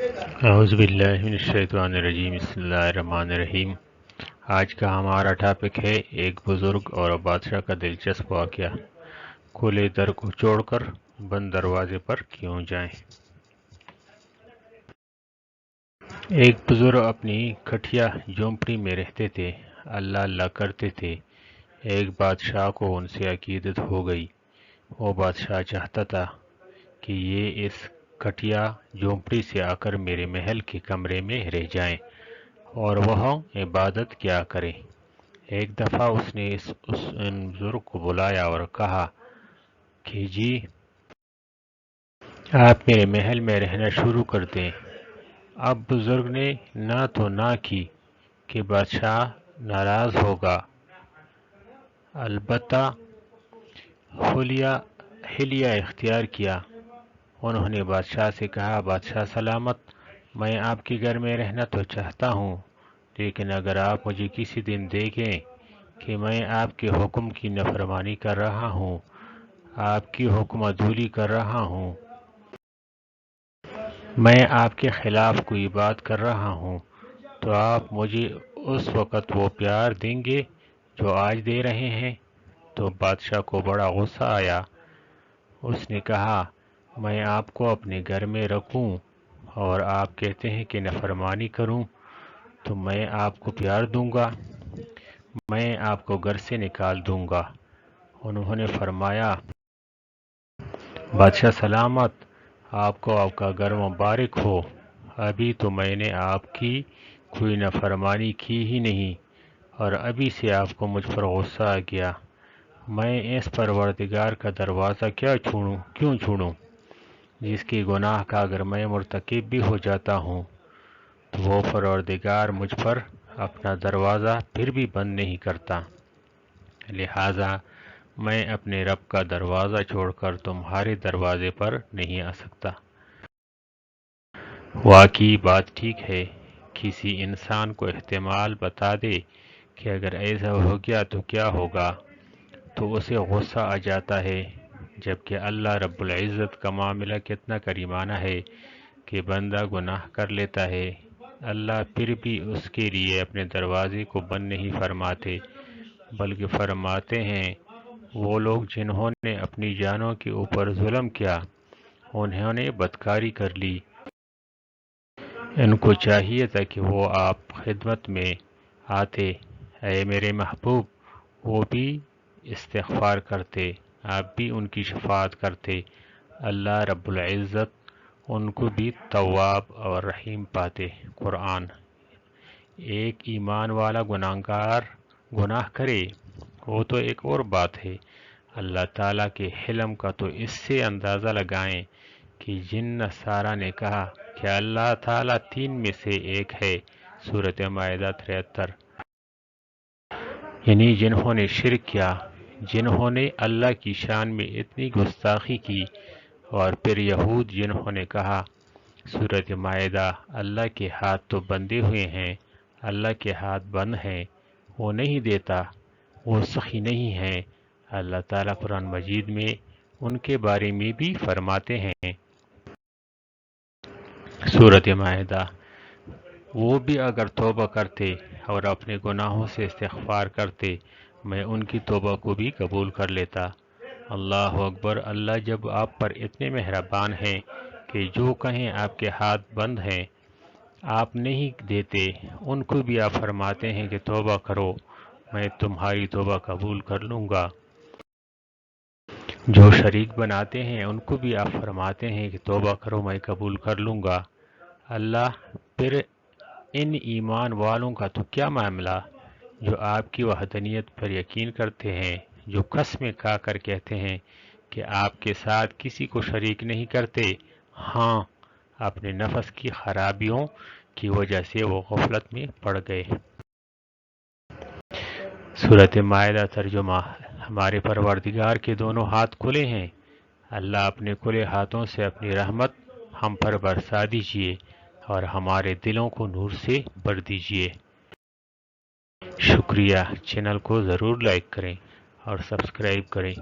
اعوذ باللہ من الشیطان الرجیم، بسم اللہ الرحمن الرحیم۔ آج کا ہمارا ٹاپک ہے ایک بزرگ اور بادشاہ کا دلچسپ واقعہ۔ کھلے در کو چھوڑ کر بند دروازے پر کیوں جائیں؟ ایک بزرگ اپنی کھٹیا جھونپڑی میں رہتے تھے، اللہ اللہ کرتے تھے۔ ایک بادشاہ کو ان سے عقیدت ہو گئی۔ وہ بادشاہ چاہتا تھا کہ یہ اس کھٹیا جھونپڑی سے آ کر میرے محل کے کمرے میں رہ جائیں اور وہاں عبادت کیا کریں۔ ایک دفعہ اس نے ان بزرگ کو بلایا اور کہا کہ جی، آپ میرے محل میں رہنا شروع کر دیں۔ اب بزرگ نے نہ تو نہ کی کہ بادشاہ ناراض ہوگا، البتہ حلیہ اختیار کیا۔ انہوں نے بادشاہ سے کہا، بادشاہ سلامت، میں آپ کے گھر میں رہنا تو چاہتا ہوں، لیکن اگر آپ مجھے کسی دن دیکھیں کہ میں آپ کے حکم کی نافرمانی کر رہا ہوں، آپ کی حکم عدولی کر رہا ہوں، میں آپ کے خلاف کوئی بات کر رہا ہوں، تو آپ مجھے اس وقت وہ پیار دیں گے جو آج دے رہے ہیں؟ تو بادشاہ کو بڑا غصہ آیا۔ اس نے کہا، میں آپ کو اپنے گھر میں رکھوں اور آپ کہتے ہیں کہ نافرمانی کروں تو میں آپ کو پیار دوں گا، میں آپ کو گھر سے نکال دوں گا۔ انہوں نے فرمایا، بادشاہ سلامت، آپ کو آپ کا گھر مبارک ہو، ابھی تو میں نے آپ کی کوئی نافرمانی کی ہی نہیں اور ابھی سے آپ کو مجھ پر غصہ آ گیا۔ میں اس پروردگار کا دروازہ کیوں چھوڑوں جس کے گناہ کا اگر میں مرتکب بھی ہو جاتا ہوں تو وہ پروردگار مجھ پر اپنا دروازہ پھر بھی بند نہیں کرتا، لہٰذا میں اپنے رب کا دروازہ چھوڑ کر تمہارے دروازے پر نہیں آ سکتا۔ واقعی بات ٹھیک ہے، کسی انسان کو احتمال بتا دے کہ اگر ایسا ہو گیا تو کیا ہوگا تو اسے غصہ آ جاتا ہے، جبکہ اللہ رب العزت کا معاملہ کتنا کریمانہ ہے کہ بندہ گناہ کر لیتا ہے، اللہ پھر بھی اس کے لیے اپنے دروازے کو بند نہیں فرماتے، بلکہ فرماتے ہیں وہ لوگ جنہوں نے اپنی جانوں کے اوپر ظلم کیا، انہوں نے بدکاری کر لی، ان کو چاہیے تھا کہ وہ آپ خدمت میں آتے، اے میرے محبوب، وہ بھی استغفار کرتے، آپ بھی ان کی شفاعت کرتے، اللہ رب العزت ان کو بھی تواب اور رحیم پاتے۔ قرآن۔ ایک ایمان والا گناہ کرے وہ تو ایک اور بات ہے، اللہ تعالیٰ کے حلم کا تو اس سے اندازہ لگائیں کہ جن نصارہ نے کہا کہ اللہ تعالیٰ تین میں سے ایک ہے، سورۃ مائدہ 73، یعنی جنہوں نے شرک کیا، جنہوں نے اللہ کی شان میں اتنی گستاخی کی، اور پھر یہود جنہوں نے کہا، سورۃ مائدہ، اللہ کے ہاتھ تو بندھے ہوئے ہیں، اللہ کے ہاتھ بند ہیں، وہ نہیں دیتا، وہ سخی نہیں ہے۔ اللہ تعالیٰ قرآن مجید میں ان کے بارے میں بھی فرماتے ہیں، سورۃ مائدہ، وہ بھی اگر توبہ کرتے اور اپنے گناہوں سے استغفار کرتے، میں ان کی توبہ کو بھی قبول کر لیتا۔ اللہ اکبر۔ اللہ جب آپ پر اتنے مہربان ہیں کہ جو کہیں آپ کے ہاتھ بند ہیں، آپ نہیں دیتے، ان کو بھی آپ فرماتے ہیں کہ توبہ کرو، میں تمہاری توبہ قبول کر لوں گا۔ جو شریک بناتے ہیں ان کو بھی آپ فرماتے ہیں کہ توبہ کرو، میں قبول کر لوں گا۔ اللہ پھر ان ایمان والوں کا تو کیا معاملہ جو آپ کی وحدانیت پر یقین کرتے ہیں، جو قسمیں کھا کر کہتے ہیں کہ آپ کے ساتھ کسی کو شریک نہیں کرتے، ہاں، اپنے نفس کی خرابیوں کی وجہ سے وہ غفلت میں پڑ گئے۔ سورۃ مائدہ ترجمہ۔ ہمارے پروردگار کے دونوں ہاتھ کھلے ہیں، اللہ اپنے کھلے ہاتھوں سے اپنی رحمت ہم پر برسا دیجیے اور ہمارے دلوں کو نور سے بھر دیجیے۔ شکریہ۔ چینل کو ضرور لائک کریں اور سبسکرائب کریں۔